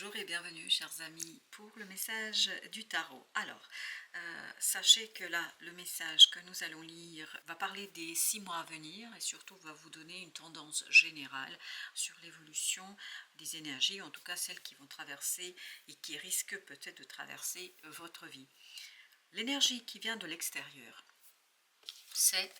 Bonjour et bienvenue chers amis pour le message du tarot. Alors, sachez que là, le message que nous allons lire va parler des 6 mois à venir et surtout va vous donner une tendance générale sur l'évolution des énergies, en tout cas celles qui vont traverser et qui risquent peut-être de traverser votre vie. L'énergie qui vient de l'extérieur, c'est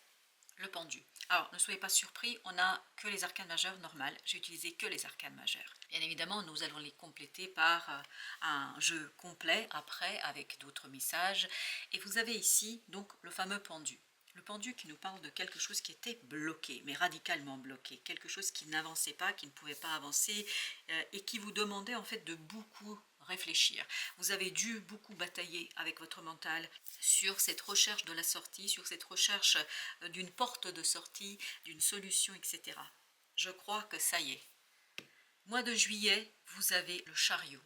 le pendu. Alors, ne soyez pas surpris, on n'a que les arcanes majeures normales. J'ai utilisé que les arcanes majeures. Bien évidemment, nous allons les compléter par un jeu complet après avec d'autres messages. Et vous avez ici donc le fameux pendu. Le pendu qui nous parle de quelque chose qui était bloqué, mais radicalement bloqué. Quelque chose qui n'avançait pas, qui ne pouvait pas avancer et qui vous demandait en fait de beaucoup réfléchir. Vous avez dû beaucoup batailler avec votre mental sur cette recherche de la sortie, sur cette recherche d'une porte de sortie, d'une solution, etc. Je crois que ça y est. Mois de juillet, vous avez le chariot.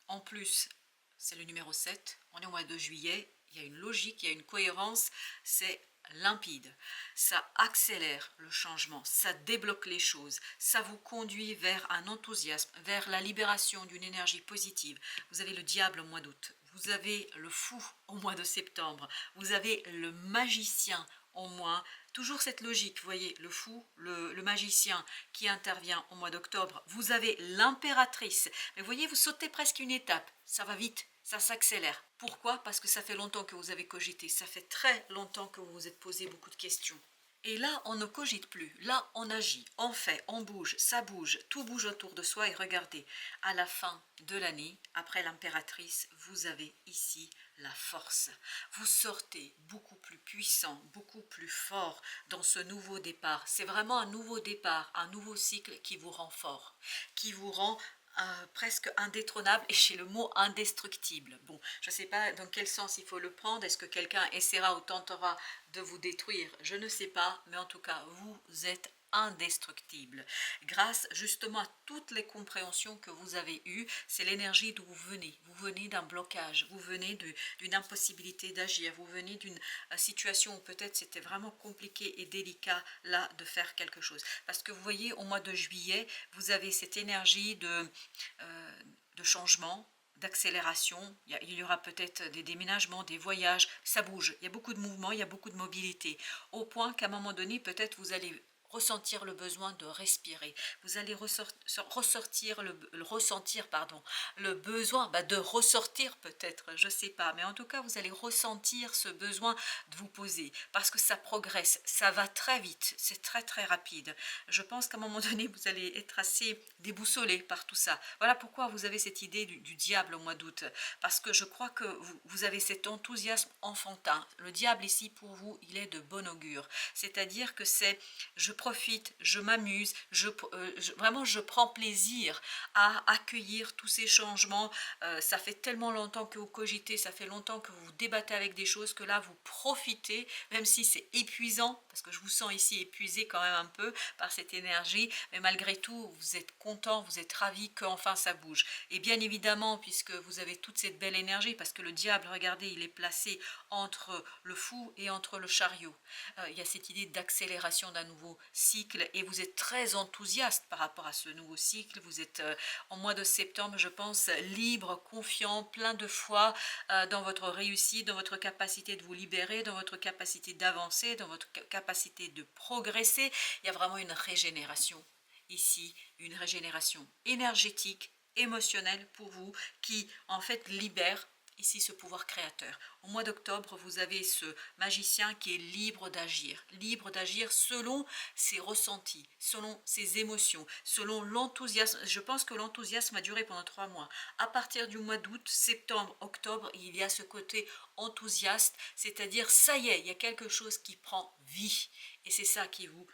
En plus, c'est le numéro 7. On est au mois de juillet, il y a une logique, il y a une cohérence, c'est limpide. Ça accélère le changement, ça débloque les choses, ça vous conduit vers un enthousiasme, vers la libération d'une énergie positive. Vous avez le diable au mois d'août, vous avez le fou au mois de septembre, vous avez le magicien au mois, toujours cette logique, vous voyez, le fou, le magicien qui intervient au mois d'octobre, vous avez l'impératrice, mais vous voyez, vous sautez presque une étape, ça va vite, ça s'accélère. Pourquoi? Parce que ça fait longtemps que vous avez cogité, ça fait très longtemps que vous vous êtes posé beaucoup de questions. Et là, on ne cogite plus, là, on agit, on fait, on bouge, ça bouge, tout bouge autour de soi. Et regardez, à la fin de l'année, après l'impératrice, vous avez ici la force. Vous sortez beaucoup plus puissant, beaucoup plus fort dans ce nouveau départ. C'est vraiment un nouveau départ, un nouveau cycle qui vous rend fort, qui vous rend presque indétrônable, et j'ai le mot indestructible. Bon, je ne sais pas dans quel sens il faut le prendre. Est-ce que quelqu'un essaiera ou tentera de vous détruire? Je ne sais pas, mais en tout cas, vous êtes indestructible. Grâce justement à toutes les compréhensions que vous avez eues, c'est l'énergie d'où vous venez. Vous venez d'un blocage, vous venez d'une impossibilité d'agir, vous venez d'une situation où peut-être c'était vraiment compliqué et délicat là de faire quelque chose. Parce que vous voyez, au mois de juillet, vous avez cette énergie de changement, d'accélération, il y aura peut-être des déménagements, des voyages, ça bouge, il y a beaucoup de mouvements, il y a beaucoup de mobilité, au point qu'à un moment donné, peut-être vous allez ressentir le besoin de respirer, vous allez ressentir le besoin de ressortir peut-être, je ne sais pas, mais en tout cas vous allez ressentir ce besoin de vous poser, parce que ça progresse, ça va très vite, c'est très très rapide. Je pense qu'à un moment donné vous allez être assez déboussolé par tout ça. Voilà pourquoi vous avez cette idée du diable au mois d'août, parce que je crois que vous avez cet enthousiasme enfantin. Le diable ici pour vous, il est de bon augure, c'est-à-dire que c'est je profite, je m'amuse, vraiment je prends plaisir à accueillir tous ces changements. Ça fait tellement longtemps que vous cogitez, ça fait longtemps que vous vous débattez avec des choses, que là vous profitez, même si c'est épuisant, parce que je vous sens ici épuisé quand même un peu par cette énergie, mais malgré tout vous êtes content, vous êtes ravi qu'enfin ça bouge. Et bien évidemment, puisque vous avez toute cette belle énergie, parce que le diable, regardez, il est placé entre le fou et entre le chariot. Il y a cette idée d'accélération d'un nouveau cycle et vous êtes très enthousiaste par rapport à ce nouveau cycle. Vous êtes en mois de septembre, je pense, libre, confiant, plein de foi dans votre réussite, dans votre capacité de vous libérer, dans votre capacité d'avancer, dans votre capacité de progresser. Il y a vraiment une régénération ici, une régénération énergétique, émotionnelle pour vous, qui en fait libère ici ce pouvoir créateur. Au mois d'octobre, vous avez ce magicien qui est libre d'agir selon ses ressentis, selon ses émotions, selon l'enthousiasme. Je pense que l'enthousiasme a duré pendant 3 mois. À partir du mois d'août, septembre, octobre, il y a ce côté enthousiaste, c'est-à-dire ça y est, il y a quelque chose qui prend vie. Et c'est ça qui vous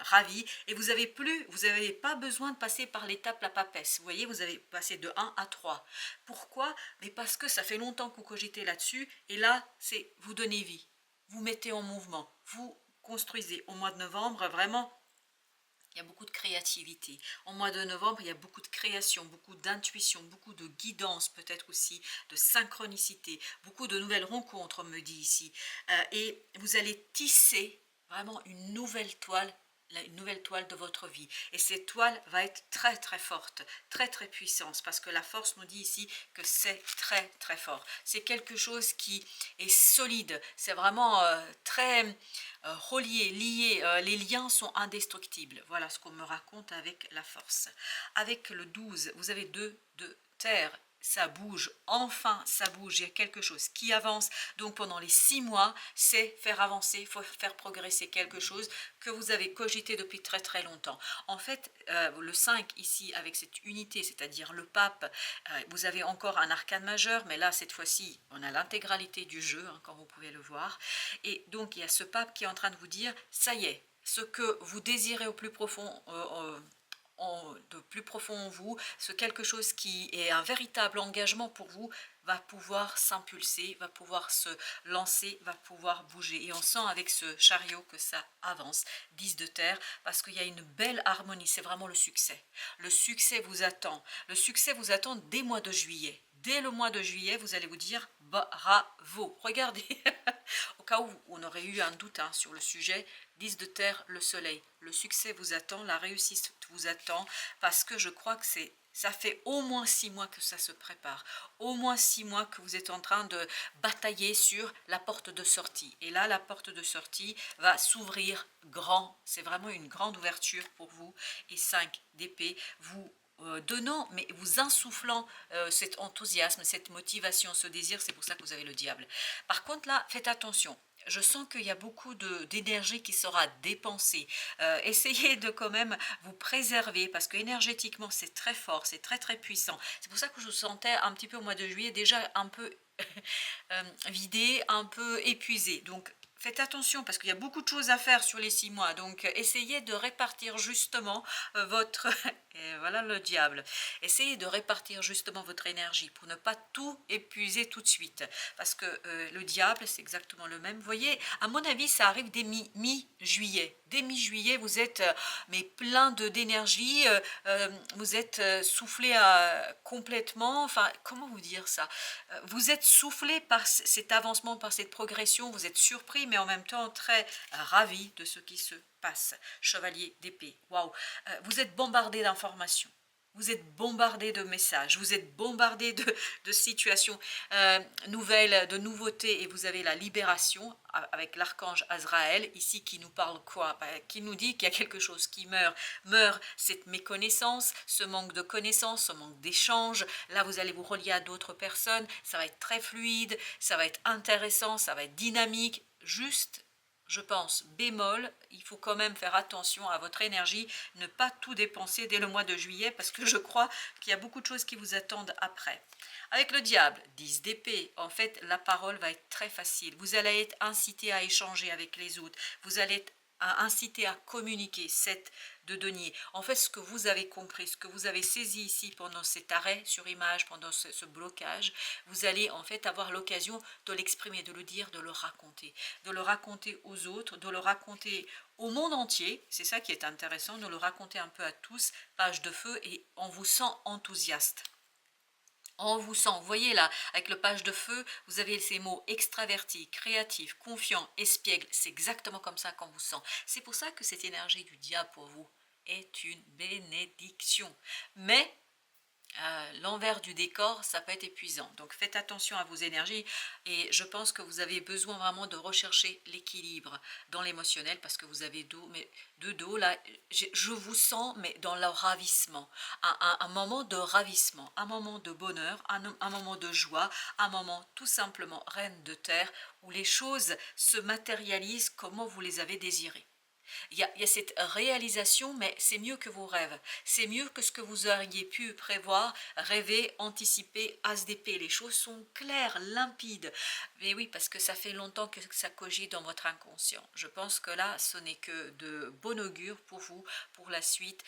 ravi, et vous n'avez pas besoin de passer par l'étape la papesse. Vous voyez, vous avez passé de 1 à 3. Pourquoi? Mais parce que ça fait longtemps que vous cogitez là-dessus, et là, c'est vous donnez vie, vous mettez en mouvement, vous construisez. Au mois de novembre, vraiment, il y a beaucoup de créativité. Au mois de novembre, il y a beaucoup de création, beaucoup d'intuition, beaucoup de guidance, peut-être aussi de synchronicité, beaucoup de nouvelles rencontres, on me dit ici. Et vous allez tisser vraiment une nouvelle toile une nouvelle toile de votre vie. Et cette toile va être très très forte, très très puissante, parce que la force nous dit ici que c'est très très fort. C'est quelque chose qui est solide, c'est vraiment très relié, lié, les liens sont indestructibles. Voilà ce qu'on me raconte avec la force. Avec le 12, vous avez 2 de terre. Ça bouge, enfin ça bouge, il y a quelque chose qui avance. Donc pendant les 6 mois, c'est faire avancer, il faut faire progresser quelque chose que vous avez cogité depuis très très longtemps. En fait, le 5 ici avec cette unité, c'est-à-dire le pape, vous avez encore un arcane majeur, mais là cette fois-ci on a l'intégralité du jeu, hein, comme vous pouvez le voir. Et donc il y a ce pape qui est en train de vous dire, ça y est, ce que vous désirez au plus profond, de plus profond en vous, ce quelque chose qui est un véritable engagement pour vous va pouvoir s'impulser, va pouvoir se lancer, va pouvoir bouger. Et on sent avec ce chariot que ça avance, 10 de terre, parce qu'il y a une belle harmonie, c'est vraiment le succès. Le succès vous attend. Le succès vous attend dès le mois de juillet. Dès le mois de juillet, vous allez vous dire bravo. Regardez, au cas où on aurait eu un doute hein, sur le sujet, 10 de terre, le soleil. Le succès vous attend, la réussite vous attend, parce que je crois que ça fait au moins 6 mois que ça se prépare. Au moins 6 mois que vous êtes en train de batailler sur la porte de sortie. Et là, la porte de sortie va s'ouvrir grand. C'est vraiment une grande ouverture pour vous. Et 5 d'épée, vous donnant, mais vous insufflant cet enthousiasme, cette motivation, ce désir, c'est pour ça que vous avez le diable. Par contre là, faites attention. Je sens qu'il y a beaucoup d'énergie qui sera dépensée. Essayez de quand même vous préserver parce que énergétiquement c'est très fort, c'est très très puissant. C'est pour ça que je vous sentais un petit peu au mois de juillet déjà un peu vidé, un peu épuisé. Donc faites attention parce qu'il y a beaucoup de choses à faire sur les 6 mois. Donc essayez de répartir justement votre... Et voilà le diable. Essayez de répartir justement votre énergie pour ne pas tout épuiser tout de suite. Parce que le diable, c'est exactement le même. Vous voyez, à mon avis, ça arrive dès mi-juillet. Dès mi-juillet, vous êtes mais plein d'énergie. Vous êtes soufflé complètement. Enfin, comment vous dire ça? Vous êtes soufflé par cet avancement, par cette progression. Vous êtes surpris, mais en même temps très ravi de ce qui se passe. Chevalier d'épée. Waouh! Vous êtes bombardé d'informations. Vous êtes bombardé de messages, vous êtes bombardé de situations nouvelles, de nouveautés, et vous avez la libération avec l'archange Azraël, ici qui nous parle quoi? Qui nous dit qu'il y a quelque chose qui meurt. Meurt cette méconnaissance, ce manque de connaissances, ce manque d'échange. Là, vous allez vous relier à d'autres personnes, ça va être très fluide, ça va être intéressant, ça va être dynamique, juste... Je pense, bémol, il faut quand même faire attention à votre énergie, ne pas tout dépenser dès le mois de juillet parce que je crois qu'il y a beaucoup de choses qui vous attendent après. Avec le diable, 10 d'épée, en fait, la parole va être très facile. Vous allez être incité à échanger avec les autres, vous allez être incité à communiquer, 7 de denier. En fait, ce que vous avez compris, ce que vous avez saisi ici pendant cet arrêt sur image, pendant ce blocage, vous allez en fait avoir l'occasion de l'exprimer, de le dire, de le raconter aux autres, de le raconter au monde entier. C'est ça qui est intéressant, de le raconter un peu à tous, page de feu, et on vous sent enthousiaste. On vous sent, vous voyez là, avec le page de feu, vous avez ces mots extraverti, créatif, confiant, espiègle, c'est exactement comme ça qu'on vous sent. C'est pour ça que cette énergie du diable pour vous est une bénédiction. Mais l'envers du décor, ça peut être épuisant. Donc faites attention à vos énergies et je pense que vous avez besoin vraiment de rechercher l'équilibre dans l'émotionnel parce que vous avez deux dos là, je vous sens mais dans le ravissement, un moment de ravissement, un moment de bonheur, un moment de joie, un moment tout simplement reine de terre où les choses se matérialisent comme vous les avez désirées. Il y a cette réalisation, mais c'est mieux que vos rêves. C'est mieux que ce que vous auriez pu prévoir, rêver, anticiper, as d'épée. Les choses sont claires, limpides. Mais oui, parce que ça fait longtemps que ça cogite dans votre inconscient. Je pense que là, ce n'est que de bon augure pour vous, pour la suite.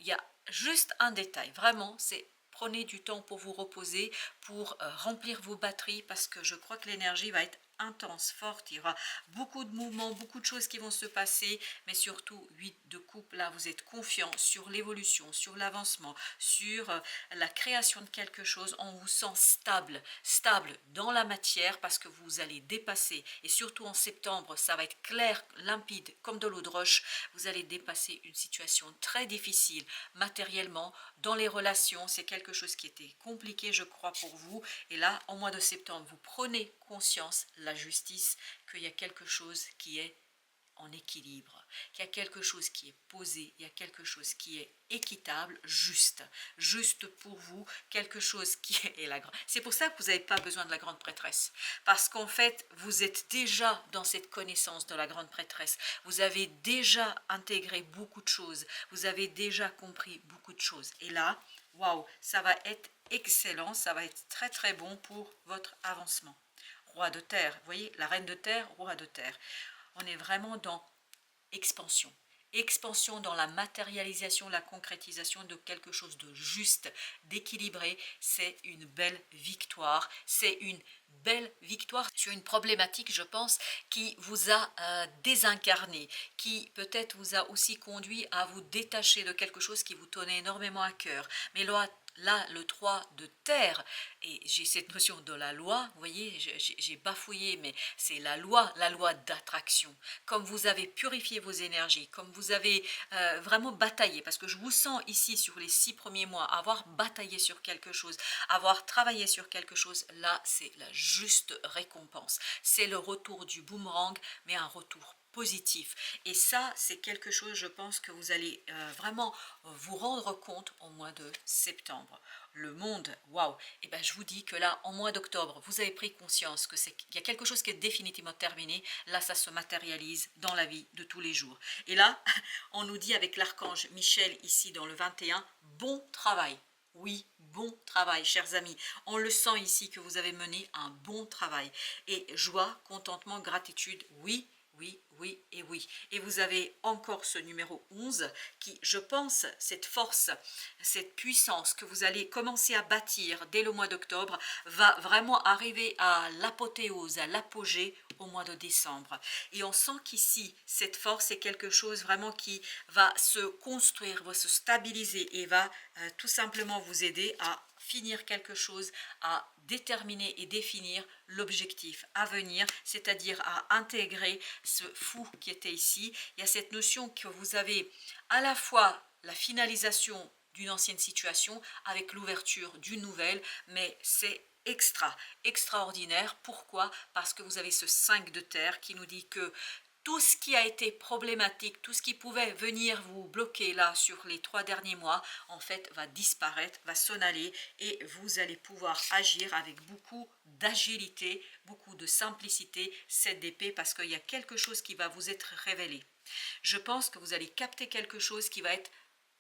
Il y a juste un détail, vraiment, c'est... Prenez du temps pour vous reposer, pour remplir vos batteries, parce que je crois que l'énergie va être intense, forte, il y aura beaucoup de mouvements, beaucoup de choses qui vont se passer, mais surtout 8 de coupe, là vous êtes confiant sur l'évolution, sur l'avancement, sur la création de quelque chose, on vous sent stable, stable dans la matière parce que vous allez dépasser, et surtout en septembre, ça va être clair, limpide, comme de l'eau de roche, vous allez dépasser une situation très difficile, matériellement, dans les relations, c'est quelque chose qui était compliqué, je crois, pour vous, et là, en mois de septembre, vous prenez conscience, la justice, qu'il y a quelque chose qui est en équilibre, qu'il y a quelque chose qui est posé, il y a quelque chose qui est équitable, juste, juste pour vous, quelque chose qui est la grande. C'est pour ça que vous n'avez pas besoin de la grande prêtresse, parce qu'en fait, vous êtes déjà dans cette connaissance de la grande prêtresse, vous avez déjà intégré beaucoup de choses, vous avez déjà compris beaucoup de choses, et là, waouh, ça va être excellent, ça va être très très bon pour votre avancement. Roi de terre, vous voyez, la reine de terre, roi de terre. On est vraiment dans expansion. Expansion dans la matérialisation, la concrétisation de quelque chose de juste, d'équilibré. C'est une belle victoire. C'est une belle victoire sur une problématique, je pense, qui vous a désincarné, qui peut-être vous a aussi conduit à vous détacher de quelque chose qui vous tenait énormément à cœur. Mais là, le 3 de terre, et j'ai cette notion de la loi, vous voyez, j'ai bafouillé, mais c'est la loi d'attraction. Comme vous avez purifié vos énergies, comme vous avez vraiment bataillé, parce que je vous sens ici sur les 6 premiers mois, avoir bataillé sur quelque chose, avoir travaillé sur quelque chose, là, c'est la juste récompense. C'est le retour du boomerang, mais un retour positif, et ça c'est quelque chose, je pense, que vous allez vraiment vous rendre compte au mois de septembre. Le monde, waouh, et ben je vous dis que là en mois d'octobre vous avez pris conscience que qu'il y a quelque chose qui est définitivement terminé. Là ça se matérialise dans la vie de tous les jours, et là on nous dit avec l'archange Michel ici dans le 21, bon travail. Oui, bon travail, chers amis. On le sent ici que vous avez mené un bon travail. Et joie, contentement, gratitude, oui, oui, oui et oui. Et vous avez encore ce numéro 11 qui, je pense, cette force, cette puissance que vous allez commencer à bâtir dès le mois d'octobre va vraiment arriver à l'apothéose, à l'apogée au mois de décembre. Et on sent qu'ici, cette force est quelque chose vraiment qui va se construire, va se stabiliser et va tout simplement vous aider à finir quelque chose, à déterminer et définir l'objectif à venir, c'est-à-dire à intégrer ce fou qui était ici. Il y a cette notion que vous avez à la fois la finalisation d'une ancienne situation avec l'ouverture d'une nouvelle, mais c'est extraordinaire. Pourquoi? Parce que vous avez ce 5 de terre qui nous dit que tout ce qui a été problématique, tout ce qui pouvait venir vous bloquer là sur les 3 derniers mois, en fait va disparaître, va s'en aller, et vous allez pouvoir agir avec beaucoup d'agilité, beaucoup de simplicité, 7 d'épée, parce qu'il y a quelque chose qui va vous être révélé. Je pense que vous allez capter quelque chose qui va être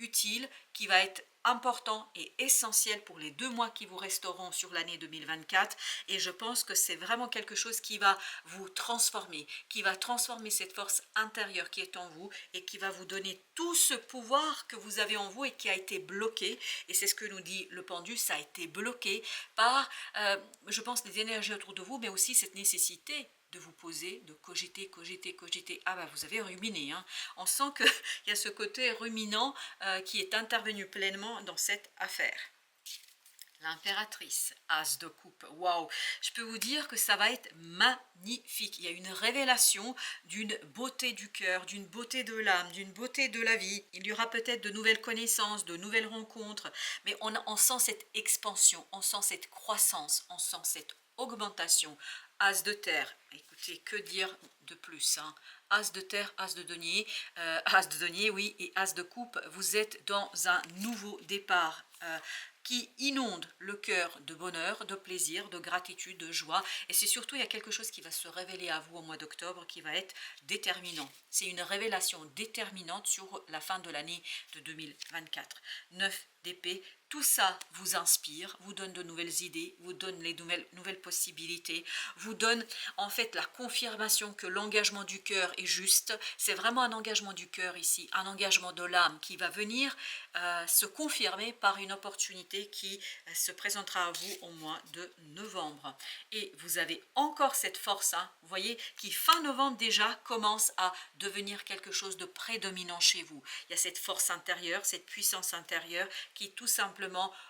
utile, qui va être important et essentiel pour les 2 mois qui vous resteront sur l'année 2024, et je pense que c'est vraiment quelque chose qui va vous transformer, qui va transformer cette force intérieure qui est en vous et qui va vous donner tout ce pouvoir que vous avez en vous et qui a été bloqué, et c'est ce que nous dit le pendu, ça a été bloqué par, je pense, les énergies autour de vous, mais aussi cette nécessité de vous poser, de cogiter, cogiter, cogiter. Ah bah vous avez ruminé, hein. On sent qu'il y a ce côté ruminant qui est intervenu pleinement dans cette affaire. L'impératrice, as de coupe, waouh, je peux vous dire que ça va être magnifique. Il y a une révélation d'une beauté du cœur, d'une beauté de l'âme, d'une beauté de la vie. Il y aura peut-être de nouvelles connaissances, de nouvelles rencontres, mais on sent cette expansion, on sent cette croissance, on sent cette augmentation. As de terre, écoutez, que dire de plus, hein? As de terre, as de denier, oui, et as de coupe, vous êtes dans un nouveau départ qui inonde le cœur de bonheur, de plaisir, de gratitude, de joie, et c'est surtout, il y a quelque chose qui va se révéler à vous au mois d'octobre qui va être déterminant. C'est une révélation déterminante sur la fin de l'année de 2024. 9 d'épée, Tout ça vous inspire, vous donne de nouvelles idées, vous donne les nouvelles possibilités, vous donne en fait la confirmation que l'engagement du cœur est juste. C'est vraiment un engagement du cœur ici, un engagement de l'âme qui va venir se confirmer par une opportunité qui se présentera à vous au mois de novembre. Et vous avez encore cette force, hein, vous voyez, qui fin novembre déjà commence à devenir quelque chose de prédominant chez vous. Il y a cette force intérieure, cette puissance intérieure qui tout simplement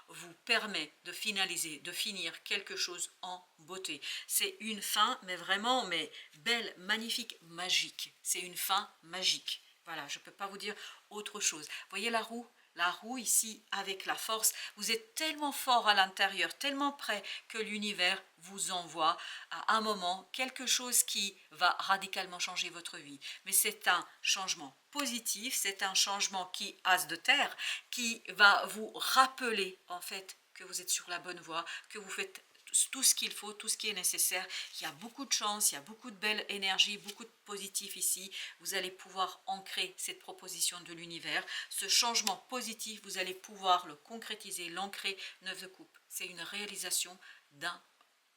vous permet de finaliser, de finir quelque chose en beauté. C'est une fin, mais vraiment, mais belle, magnifique, magique. C'est une fin magique. Voilà, je ne peux pas vous dire autre chose. Vous voyez la roue? La roue ici, avec la force, vous êtes tellement fort à l'intérieur, tellement près que l'univers vous envoie à un moment quelque chose qui va radicalement changer votre vie. Mais c'est un changement positif, c'est un changement qui, as de terre, qui va vous rappeler en fait que vous êtes sur la bonne voie, que vous faites tout ce qu'il faut, tout ce qui est nécessaire. Il y a beaucoup de chance, il y a beaucoup de belle énergie, beaucoup de positif ici. Vous allez pouvoir ancrer cette proposition de l'univers. Ce changement positif, vous allez pouvoir le concrétiser, l'ancrer. 9 de coupe. C'est une réalisation d'un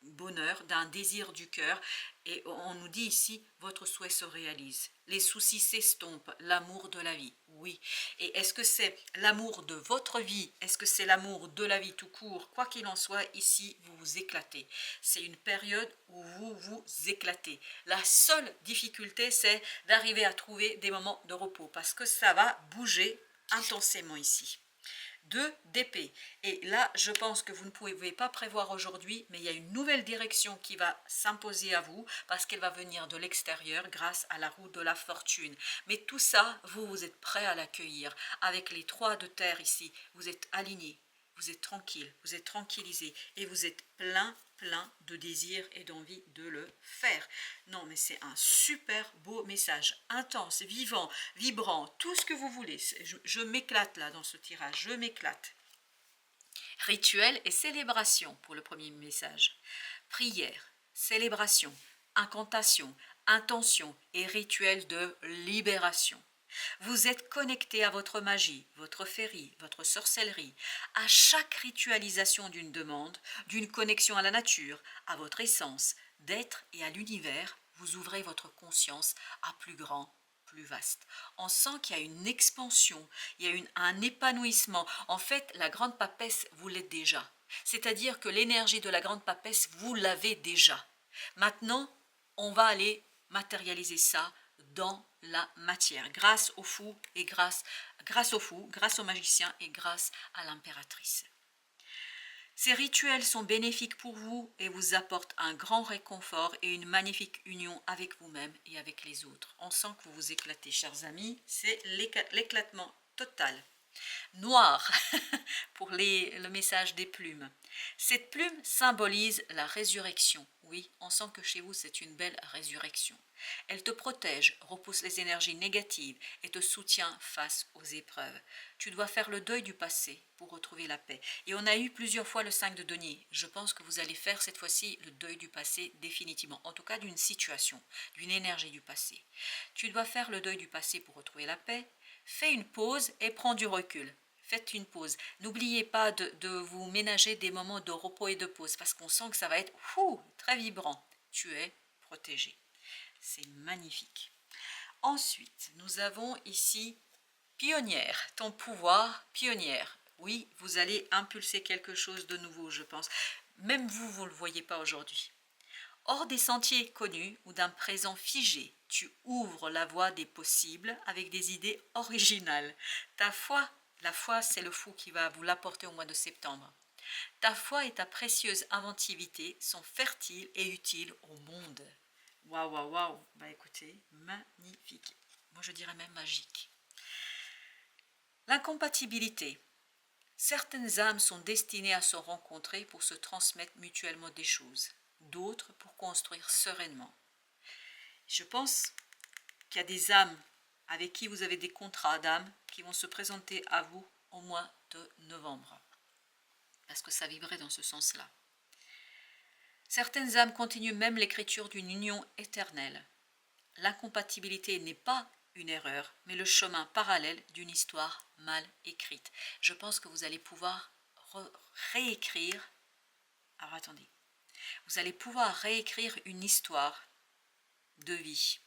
bonheur, d'un désir du cœur, et on nous dit ici, votre souhait se réalise, les soucis s'estompent, l'amour de la vie, oui. Et est-ce que c'est l'amour de votre vie, est-ce que c'est l'amour de la vie tout court? Quoi qu'il en soit, ici, vous vous éclatez. C'est une période où vous vous éclatez. La seule difficulté, c'est d'arriver à trouver des moments de repos, parce que ça va bouger intensément ici. 2 d'épée. Et là, je pense que vous ne pouvez pas prévoir aujourd'hui, mais il y a une nouvelle direction qui va s'imposer à vous parce qu'elle va venir de l'extérieur grâce à la roue de la fortune. Mais tout ça, vous êtes prêt à l'accueillir. Avec les 3 de terre ici, vous êtes aligné, vous êtes tranquille, vous êtes tranquillisé et vous êtes plein de désir et d'envie de le faire. Non, mais c'est un super beau message, intense, vivant, vibrant, tout ce que vous voulez. Je m'éclate là dans ce tirage, je m'éclate. Rituel et célébration pour le premier message. Prière, célébration, incantation, intention et rituel de libération. Vous êtes connecté à votre magie, votre féerie, votre sorcellerie, à chaque ritualisation d'une demande, d'une connexion à la nature, à votre essence, d'être et à l'univers, vous ouvrez votre conscience à plus grand, plus vaste. On sent qu'il y a une expansion, il y a un épanouissement. En fait, la grande papesse, vous l'êtes déjà. C'est-à-dire que l'énergie de la grande papesse, vous l'avez déjà. Maintenant, on va aller matérialiser ça dans la matière, grâce au fou et grâce au magicien et grâce à l'impératrice. Ces rituels sont bénéfiques pour vous et vous apportent un grand réconfort et une magnifique union avec vous-même et avec les autres. On sent que vous vous éclatez, chers amis, c'est l'éclatement total. Noir pour le message des plumes. Cette plume symbolise la résurrection. Oui, on sent que chez vous c'est une belle résurrection. Elle te protège, repousse les énergies négatives et te soutient face aux épreuves. Tu dois faire le deuil du passé pour retrouver la paix. Et on a eu plusieurs fois le 5 de denier. Je pense que vous allez faire cette fois-ci le deuil du passé définitivement. En tout cas d'une situation, d'une énergie du passé. Tu dois faire le deuil du passé pour retrouver la paix. Fais une pause et prends du recul. Faites une pause. N'oubliez pas de vous ménager des moments de repos et de pause parce qu'on sent que ça va être très vibrant. Tu es protégé. C'est magnifique. Ensuite, nous avons ici pionnière, ton pouvoir pionnière. Oui, vous allez impulser quelque chose de nouveau, je pense. Même vous ne le voyez pas aujourd'hui. Hors des sentiers connus ou d'un présent figé, tu ouvres la voie des possibles avec des idées originales. Ta foi, la foi, c'est le fou qui va vous l'apporter au mois de septembre. Ta foi et ta précieuse inventivité sont fertiles et utiles au monde. Waouh, waouh, waouh. Bah écoutez, magnifique. Moi je dirais même magique. L'incompatibilité. Certaines âmes sont destinées à se rencontrer pour se transmettre mutuellement des choses, d'autres pour construire sereinement. Je pense qu'il y a des âmes avec qui vous avez des contrats d'âme qui vont se présenter à vous au mois de novembre, parce que ça vibrait dans ce sens-là. Certaines âmes continuent même l'écriture d'une union éternelle. L'incompatibilité n'est pas une erreur, mais le chemin parallèle d'une histoire mal écrite. Je pense que vous allez pouvoir réécrire. Alors attendez, vous allez pouvoir réécrire une histoire de vie.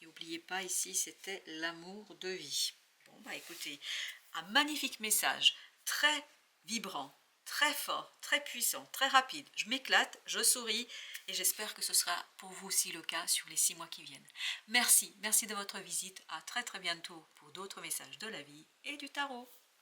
Et n'oubliez pas, ici, c'était l'amour de vie. Bon, bah écoutez, un magnifique message, très vibrant, très fort, très puissant, très rapide. Je m'éclate, je souris et j'espère que ce sera pour vous aussi le cas sur les 6 mois qui viennent. Merci de votre visite. À très bientôt pour d'autres messages de la vie et du tarot.